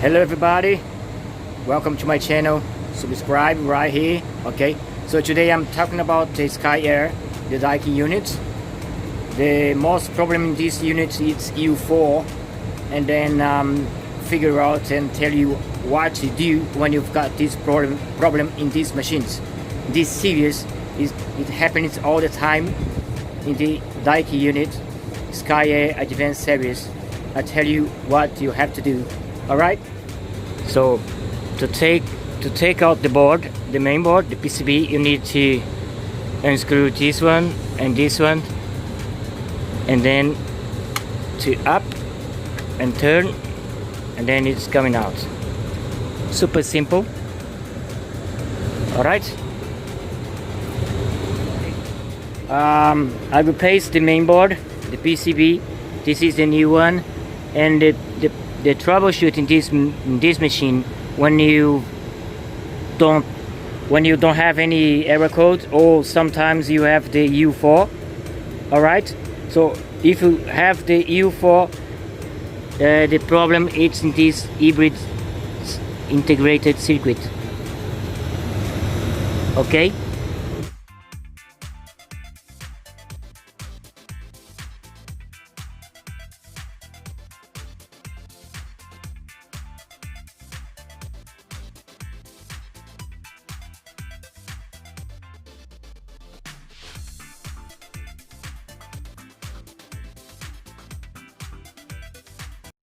Hello everybody, welcome to my channel. Subscribe right here. Okay, so today I'm talking about the Skyair, the Daikin unit. The most problem in this unit is U4, and then figure out and tell you what to do when you've got this problem in these machines. This series it happens all the time in the Daikin unit Skyair Advanced series. I tell you what you have to do. All right. So to take out the board, the main board, the PCB, you need to unscrew this one and this one, and then to up and turn, and then it's coming out. Super simple. All right. I replaced the main board, the PCB. This is the new one, and the troubleshoot in this machine when you don't have any error code, or sometimes you have the U4. All right. So if you have the U4, the problem is in this hybrid integrated circuit. Okay.